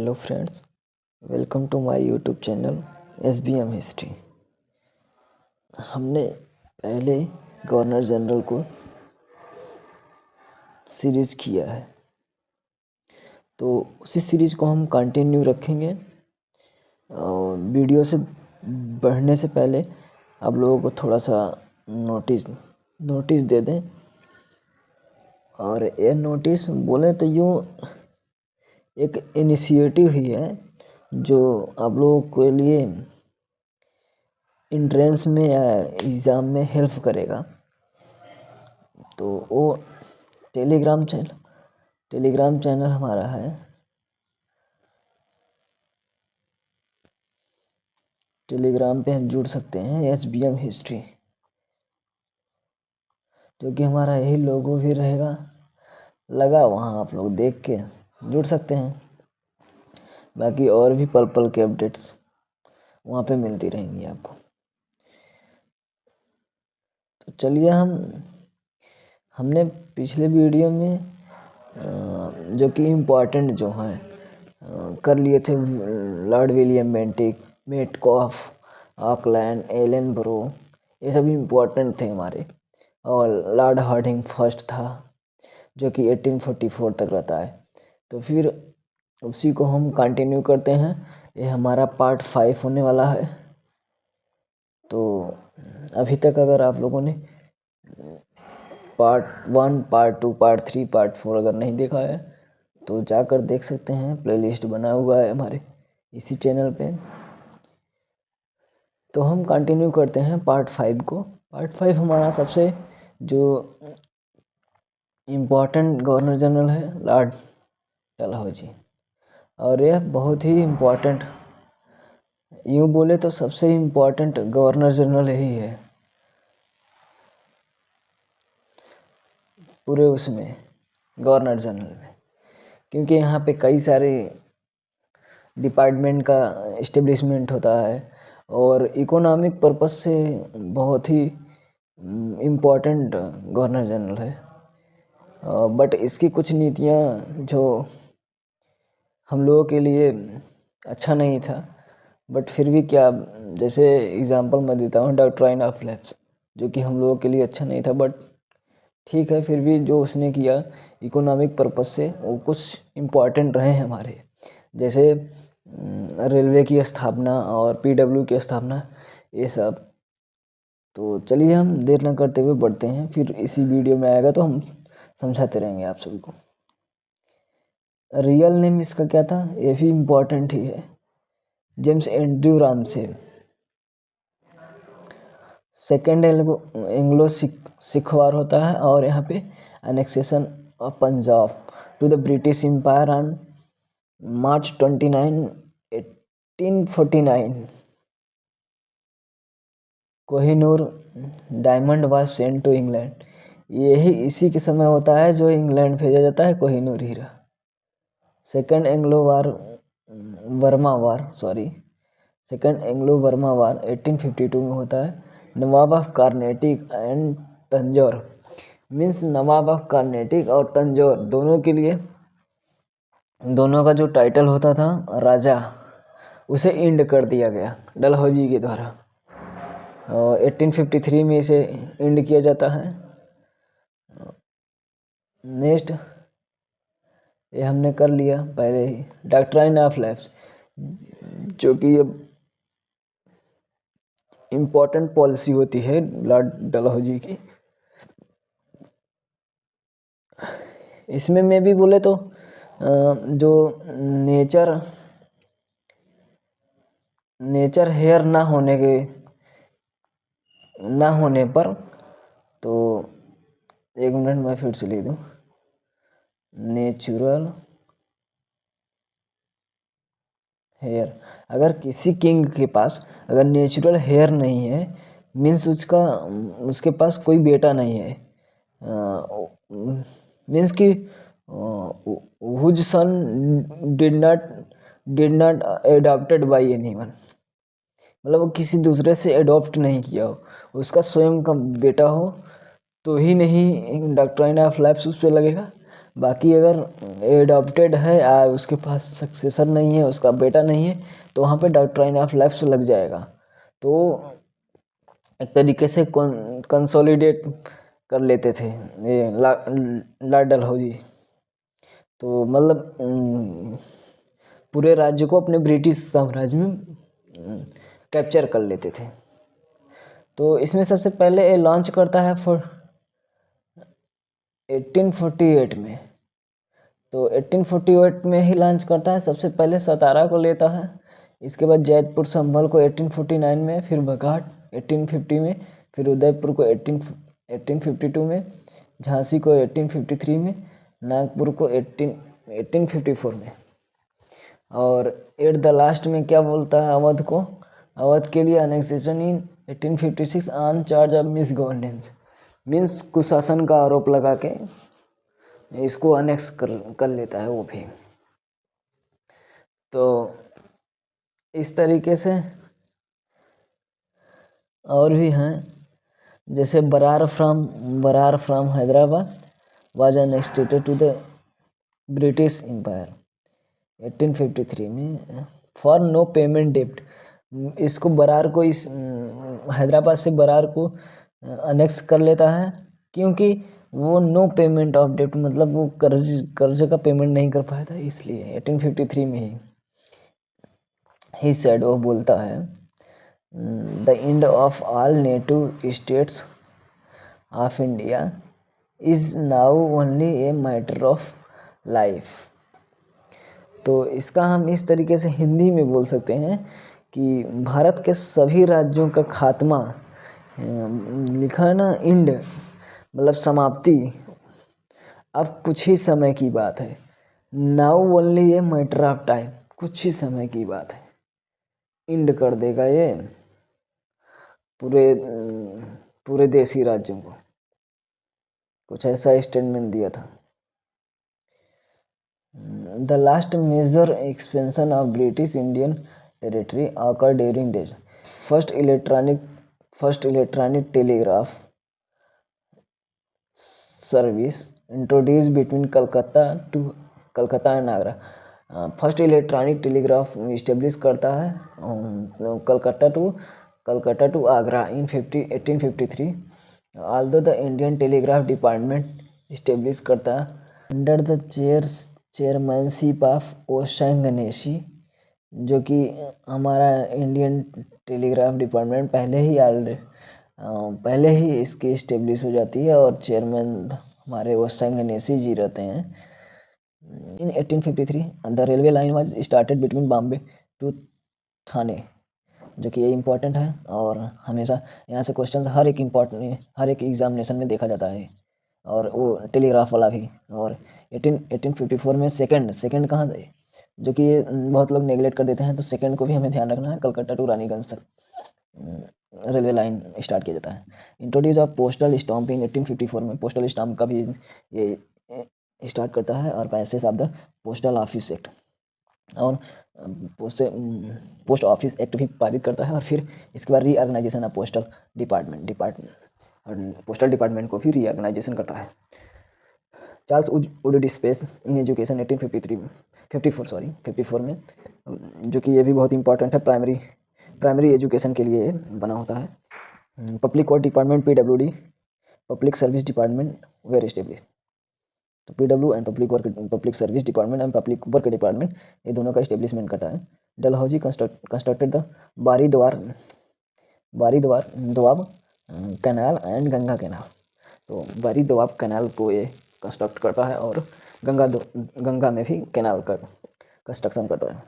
Hello friends, welcome to my YouTube channel SBM history. हमने पहले governor general को series किया है, तो उसी सीरीज़ को हम कंटिन्यू रखेंगे। और वीडियो से बढ़ने से पहले आप लोगों को थोड़ा सा नोटिस दे दें। और ये नोटिस बोले तो यूँ एक इनिशिएटिव ही है जो आप लोगों के लिए एंट्रेंस में या एग्ज़ाम में हेल्प करेगा। तो वो टेलीग्राम चैनल हमारा है। टेलीग्राम पे हम जुड़ सकते हैं SBM हिस्ट्री, जो कि हमारा यही लोगो भी रहेगा लगा। वहाँ आप लोग देख के जुड़ सकते हैं। बाकी और भी पल पल के अपडेट्स वहाँ पे मिलती रहेंगी आपको। तो चलिए, हमने पिछले वीडियो में जो कि इम्पोर्टेंट जो हैं कर लिए थे। Lord William Metcalfe, Auckland, Ellenborough, ये सब इम्पोर्टेंट थे हमारे। और लॉर्ड हार्डिंग फर्स्ट था जो कि 1844 तक रहता है। तो फिर उसी को हम कंटिन्यू करते हैं। ये हमारा पार्ट 5 होने वाला है। तो अभी तक अगर आप लोगों ने पार्ट 1, पार्ट 2, पार्ट 3, पार्ट 4 अगर नहीं देखा है तो जाकर देख सकते हैं। प्लेलिस्ट बना हुआ है हमारे इसी चैनल पे। तो हम कंटिन्यू करते हैं पार्ट 5 को। पार्ट 5 हमारा सबसे जो इम्पोर्टेंट गवर्नर जनरल है लॉर्ड डलहौजी। और यह बहुत ही इम्पोर्टेंट, यूँ बोले तो सबसे इम्पोर्टेंट गवर्नर जनरल यही है पूरे उसमें, गवर्नर जनरल में। क्योंकि यहाँ पे कई सारे डिपार्टमेंट का इस्टेब्लिशमेंट होता है और इकोनॉमिक पर्पस से बहुत ही इम्पोर्टेंट गवर्नर जनरल है। बट इसकी कुछ नीतियाँ जो हम लोगों के लिए अच्छा नहीं था, बट फिर भी क्या, जैसे एग्जांपल मैं देता हूँ डॉक्ट्राइन ऑफ लैप्स, जो कि हम लोगों के लिए अच्छा नहीं था, बट ठीक है, फिर भी जो उसने किया इकोनॉमिक पर्पस से वो कुछ इम्पोर्टेंट रहे हैं हमारे। जैसे रेलवे की स्थापना और PW की स्थापना, ये सब। तो चलिए, हम देर न करते हुए बढ़ते हैं। फिर इसी वीडियो में आएगा तो हम समझाते रहेंगे आप सभी को। रियल नेम इसका क्या था, ये भी इम्पोर्टेंट ही है। James Andrew Ramsay. Second Anglo Sikh war होता है और यहाँ पे annexation of Punjab to the British empire on March 29, 1849। Kohinoor diamond was sent to England. यही इसी के समय होता है जो इंग्लैंड भेजा जाता है, कोहिनूर हीरा। सेकेंड एंग्लो वर्मा वार 1852 में होता है। Nawab of Carnatic and Tanjore, means Nawab of Carnatic और तंजौर दोनों के लिए, दोनों का जो टाइटल होता था राजा, उसे इंड कर दिया गया डलहौजी के द्वारा। 1853 में इसे इंड किया जाता है। नेक्स्ट, ये हमने कर लिया पहले ही, डॉक्ट्राइन ऑफ लैप्स, जो कि इम्पोर्टेंट पॉलिसी होती है लॉर्ड डलहौजी की। इसमें मैं भी बोले तो जो नेचर हेयर ना होने पर, तो एक मिनट मैं फिर से लिख दूँ, नेचुरल हेयर। अगर किसी किंग के पास अगर नेचुरल हेयर नहीं है, मीन्स उसके पास कोई बेटा नहीं है, मीन्स कि whose son did not adopted by anyone, मतलब वो किसी दूसरे से एडॉप्ट नहीं किया हो, उसका स्वयं का बेटा हो तो ही नहीं डॉक्ट्राइन ऑफ लैप्स उस पर लगेगा। बाकी अगर एडॉप्टेड है उसके पास सक्सेसर नहीं है, उसका बेटा नहीं है, तो वहाँ पे डॉक्ट्राइन ऑफ लाइफ से लग जाएगा। तो एक तरीके से कंसोलिडेट कर लेते थे ये लॉर्ड डलहौजी। तो मतलब पूरे राज्य को अपने ब्रिटिश साम्राज्य में कैप्चर कर लेते थे। तो इसमें सबसे पहले ये लॉन्च करता है 1848 में। तो 1848 में ही लॉन्च करता है। सबसे पहले सतारा को लेता है, इसके बाद जैतपुर संभल को 1849 में, फिर बघाट 1850 में, फिर उदयपुर को 1852 में, झांसी को 1853 में, नागपुर को 1854 में। और एट द लास्ट में क्या बोलता है अवध को, अवध के लिए annexation in 1856 on charge of miss governance, means कुशासन का आरोप लगा के इसको अनेक्स कर लेता है वो भी। तो इस तरीके से और भी हैं, जैसे Berar from Hyderabad was annexated to the British empire 1853 में फॉर नो पेमेंट डेप्ट। इसको बरार को इस हैदराबाद से बरार को अनेक्स कर लेता है, क्योंकि वो नो पेमेंट ऑफ डेप्ट, मतलब वो कर्ज का पेमेंट नहीं कर पाया था, इसलिए 1853 में ही सेड, वो बोलता है the end of all native states of India is now only a matter of life. तो इसका हम इस तरीके से हिंदी में बोल सकते हैं कि भारत के सभी राज्यों का खात्मा, लिखा है ना इंड, मतलब समाप्ति, अब कुछ ही समय की बात है। Now only a matter of time, कुछ ही समय की बात है, इंड कर देगा ये पूरे देशी राज्यों को। कुछ ऐसा स्टेटमेंट दिया था। The last major expansion of British Indian territory occurred during this. First electronic telegraph service introduced between Calcutta and Agra. First electronic telegraph establish करता है Calcutta to Agra in 1853। Although the Indian telegraph department establish करता है under the chairmanship of O'Shaughnessy, जो कि हमारा Indian telegraph department पहले ही इसकी establish हो जाती है और चेयरमैन हमारे ओशंग गणेशी जी रहते हैं। In 1853 the railway line was started between Bombay to Thane, जो कि ये इम्पोर्टेंट है और हमेशा यहाँ से क्वेश्चन हर एक एग्जामिनेशन में देखा जाता है, और वो टेलीग्राफ वाला भी। और 1854 में सेकंड कहाँ से, जो कि बहुत लोग नेगलेक्ट कर देते हैं, तो सेकंड को भी हमें ध्यान रखना है। कलकत्ता टू रानीगंज तक रेलवे लाइन स्टार्ट किया जाता है। इंट्रोड्यूस ऑफ पोस्टल स्टाम्प इन 1854 में, पोस्टल स्टाम्प का भी ये स्टार्ट करता है, और passage of the postal office act, और पोस्ट ऑफिस एक्ट भी पारित करता है। और फिर इसके बाद रीऑर्गेनाइजेशन ऑफ पोस्टल डिपार्टमेंट को फिर रीऑर्गेनाइजेशन करता है। Charles Wood space in education 1854 में, जो कि ये भी बहुत इंपॉर्टेंट है, प्राइमरी एजुकेशन के लिए बना होता है। Public work department PWD, public service department were establish. तो PW and public service department and public work department, ये दोनों का इस्टेब्लिशमेंट करता है। डलहौजी कंस्ट्रक्टेड द बारी Doab canal and Ganga canal. तो बारी दोआब कैनाल को ये कंस्ट्रक्ट करता है, और गंगा में भी कैनाल का कंस्ट्रक्शन करता है।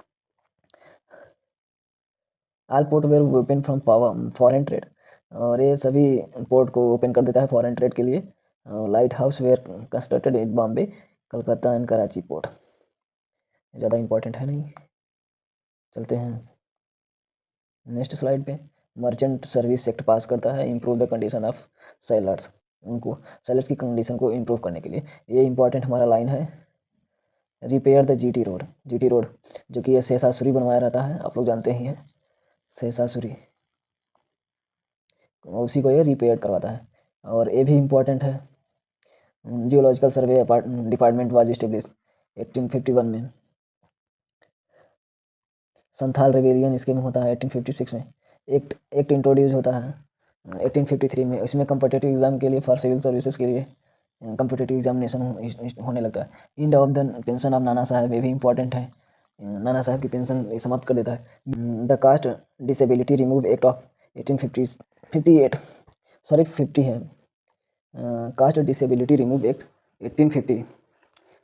All port were open from foreign trade, और ये सभी पोर्ट को ओपन कर देता है फॉरेन ट्रेड के लिए। Lighthouse were constructed in Bombay, Calcutta and Karachi port. ज़्यादा इंपॉर्टेंट है नहीं, चलते हैं नेक्स्ट स्लाइड पे। मर्चेंट सर्विस एक्ट पास करता है, improve the condition of sailors, sailors की कंडीशन को इम्प्रूव करने के लिए। ये इंपॉर्टेंट हमारा लाइन है। रिपेयर द GT रोड, जो कि ये शेषासुरी बनवाया रहता है, आप लोग जानते ही हैं, शेषासुरी, उसी को ये रिपेयर करवाता है। और ये भी इम्पोर्टेंट है, geological survey department was establish 1851 में। संथाल रेबेलियन इसके में होता है 1856 में। एक्ट इंट्रोड्यूस होता है 1853 में। इसमें कम्पिटिटिव एग्जाम के लिए फॉर सिविल सर्विसेज के लिए कम्पिटिटिव एग्जामिनेशन होने लगता है। End of the pension of Nana Sahib, ये भी इंपॉर्टेंट है। नाना साहब की पेंशन समाप्त कर देता है। The caste disability remove act of 1858 sorry 50 है। Caste disability remove act 1850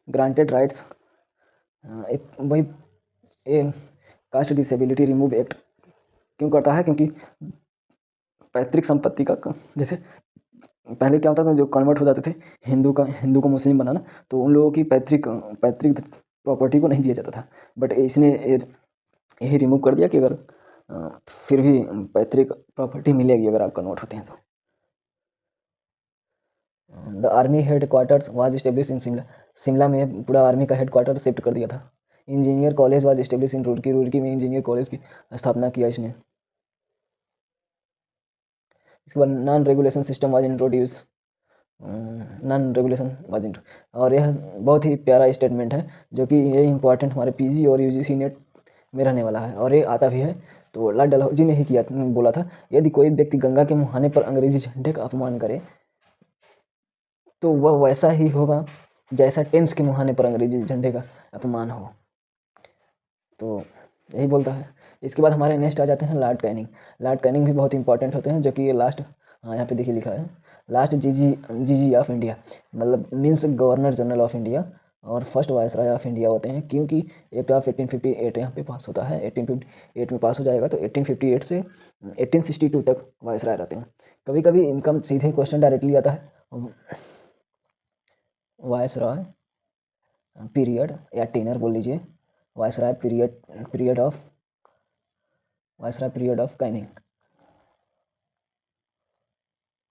granted rights. वही कास्ट डिसेबिलिटी रिमूव एक्ट क्यों करता है? क्योंकि पैतृक संपत्ति का जैसे पहले क्या होता था, जो कन्वर्ट हो जाते थे हिंदू को मुस्लिम बनाना, तो उन लोगों की पैतृक प्रॉपर्टी को नहीं दिया जाता था। बट इसने यही रिमूव कर दिया कि अगर फिर भी पैतृक प्रॉपर्टी मिलेगी अगर आप कन्वर्ट होते हैं तो। The army head quarters was establish in Shimla. Shimla में पूरा आर्मी का हेड क्वार्टर शिफ्ट कर दिया था। Engineer college was establish in Roorkee. Roorkee में इंजीनियर कॉलेज की स्थापना किया इसने। इसके बाद non regulation system was introduce. Non regulation was introduce. और यह बहुत ही प्यारा स्टेटमेंट है, जो कि ये इंपॉर्टेंट हमारे पीजी और यूजीसी नेट में रहने वाला है, और ये आता भी है। तो लॉर्ड डलहौजी ने ही किया, बोला था, यदि कोई व्यक्ति गंगा के मुहाने पर अंग्रेजी झंडे का अपमान करे तो वह वैसा ही होगा जैसा टेम्स के मुहाने पर अंग्रेजी झंडे का अपमान हो। तो यही बोलता है। इसके बाद हमारे नेक्स्ट आ जाते हैं लॉर्ड कैनिंग। लॉर्ड कैनिंग भी बहुत इंपॉर्टेंट होते हैं, जो कि ये लास्ट, हाँ यहाँ पे देखिए लिखा है, लास्ट जीजी ऑफ इंडिया, मतलब means governor general of India और फर्स्ट वायसराय ऑफ इंडिया होते हैं। क्योंकि एक्ट ऑफ 1858 यहाँ पे पास होता है, 1858 में पास हो जाएगा, तो 1858 से 1862 तक वायसराय रहते हैं। कभी कभी इनका सीधे क्वेश्चन डायरेक्टली आता है, वायसराय पीरियड या टेनर बोल लीजिए, वायसराय पीरियड ऑफ कैनिंग।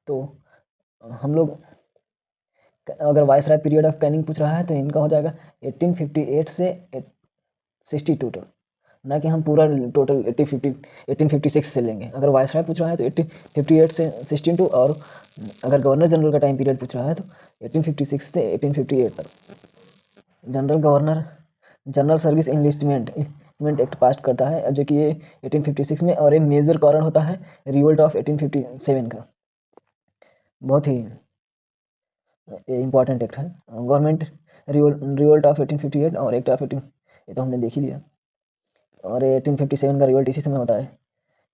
तो हम लोग अगर वायसराय पीरियड ऑफ कैनिंग पूछ रहा है तो इनका हो जाएगा 1858 से 62 तक, ना कि हम पूरा टोटल 1856 से लेंगे। अगर वायसराय पूछ रहा है तो 1858 से 62, और अगर गवर्नर जनरल का टाइम पीरियड पूछ रहा है तो 1856 से 1858 तक। General service enlistment act pass करता है, जो कि ये 1856 में, और ये मेजर कारण होता है रिवोल्ट ऑफ 1857 का। बहुत ही इम्पॉर्टेंट एक्ट है। गवर्नमेंट रिवोल्ट ऑफ 1858 और एक्ट ऑफ 18, ये तो हमने देख ही लिया। और 1857 का रिवोल्ट इसी समय होता है।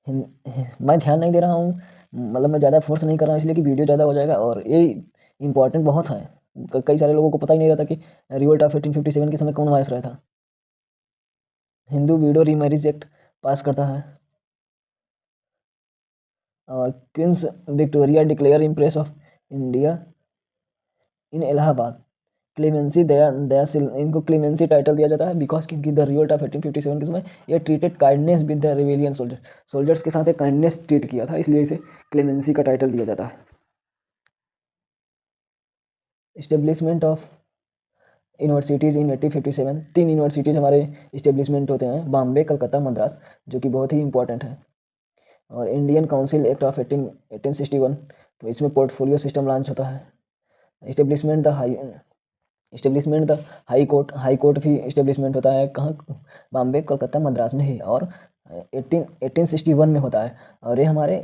मैं ध्यान नहीं दे रहा हूँ, मतलब मैं ज़्यादा फोर्स नहीं कर रहा हूँ, इसलिए कि वीडियो ज़्यादा हो जाएगा, और ये इंपॉर्टेंट बहुत है। कई सारे लोगों को पता ही नहीं रहता कि रिवोल्ट ऑफ 1857 के समय कौन वायसराय था। Hindu widow remarriage act pass करता है। और queens Victoria declare empress of India in Allahabad. Clemency दयाशील, इनको क्लेमेंसी टाइटल दिया जाता है बिकॉज क्योंकि द रिवोल्ट ऑफ 1857 के समय ये treated kindness with the rebellion soldiers के साथ एक काइंडनेस ट्रीट किया था, इसलिए इसे क्लेमेंसी का टाइटल दिया जाता है। Establishment of universities in 1857। 3 universities हमारे इस्टेब्लिशमेंट होते हैं, बॉम्बे, कलकत्ता, मद्रास, जो कि बहुत ही इंपॉर्टेंट है। और इंडियन काउंसिल एक्ट ऑफ 1861, तो इसमें पोर्टफोलियो सिस्टम लॉन्च होता है। इस्टेब्लिशमेंट द हाई कोर्ट भी इस्टेब्लिशमेंट होता है, कहाँ? बॉम्बे, कलकत्ता, मद्रास में ही, और 1861 में होता है। और ये हमारे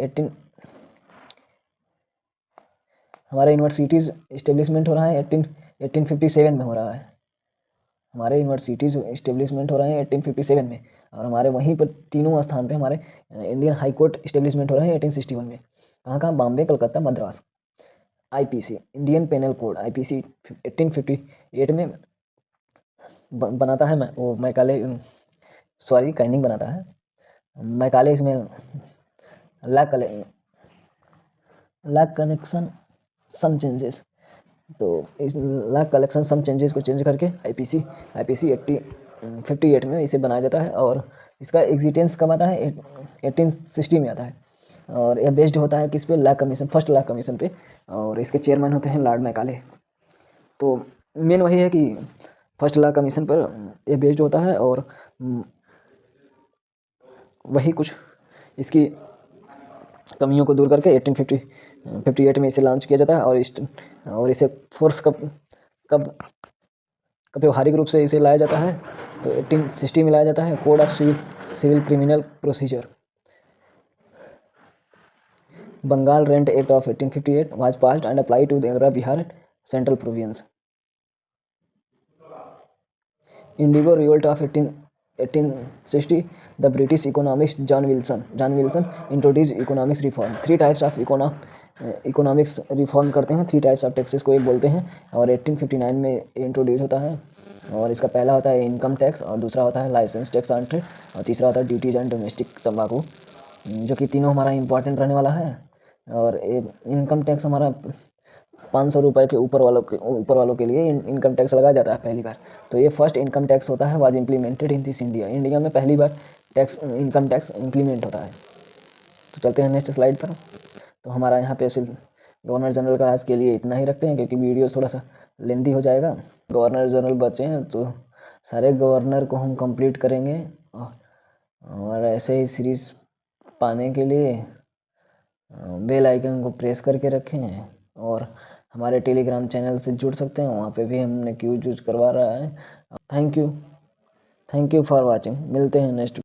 यूनिवर्सिटीज़ इस्टेब्लिशमेंट हो रहा है 1857 में हो रहा है। हमारे यूनिवर्सिटीज़ इस्टेब्लिशमेंट हो रहे हैं 1857 में, और हमारे वहीं पर तीनों स्थान पे हमारे इंडियन हाई कोर्ट इस्टेब्लिशमेंट हो रहे हैं 1861 में। कहाँ कहाँ? Bombay, Calcutta, Madras. IPC Indian penal code, IPC 1858 में बनाता है, वो मैकाले, सॉरी कैनिंग बनाता है। मैकाले इसमें लॉ कनेक्शन सम चेंजेस, तो इस लॉ कलेक्शन सम चेंजेस को चेंज करके आईपीसी 58 में इसे बनाया जाता है। और इसका एग्जिस्टेंस कब आता है? 1860 में आता है। और यह बेस्ड होता है किस पे? Law commission, first law commission पे, और इसके चेयरमैन होते हैं लॉर्ड मैकाले। तो मेन वही है कि फर्स्ट लॉ कमीशन पर यह बेस्ड होता है, और वही कुछ इसकी कमियों को दूर करके 1858 में इसे लॉन्च किया जाता है। और इसे फोर्स कब व्यवहारिक रूप से इसे लाया जाता है तो 1860 में लाया जाता है। Code of civil criminal procedure. Bengal rent act of 1858 was passed and applied to the Agra Bihar Central Province. Indigo Revolt of 1860, the British economist John Wilson introduced economics reform. Three types of economics reform करते हैं, 3 types of taxes को ये बोलते हैं, और 1859 में introduce होता है। और इसका पहला होता है इनकम टैक्स, और दूसरा होता है लाइसेंस टैक्स ऑन ट्रेड, और तीसरा होता है ड्यूटीज एंड डोमेस्टिक तंबाकू, जो कि तीनों हमारा इंपॉर्टेंट रहने वाला है। और इनकम टैक्स हमारा 500 रुपये के ऊपर वालों के लिए इनकम टैक्स लगाया जाता है पहली बार। तो ये फर्स्ट इनकम टैक्स होता है, was implemented in this India में पहली बार इनकम टैक्स इम्प्लीमेंट होता है। तो चलते हैं नेक्स्ट स्लाइड पर। तो हमारा यहाँ पे सिर्फ गवर्नर जनरल का आज के लिए इतना ही रखते हैं, क्योंकि वीडियो थोड़ा सा लेंदी हो जाएगा। गवर्नर जनरल बचे हैं तो सारे गवर्नर को हम कंप्लीट करेंगे, और ऐसे ही सीरीज पाने के लिए बेल आइकन को प्रेस करके रखें, और हमारे टेलीग्राम चैनल से जुड़ सकते हैं, वहाँ पे भी हमने क्यूज यूज करवा रहा है। Thank you for watching. मिलते हैं नेक्स्ट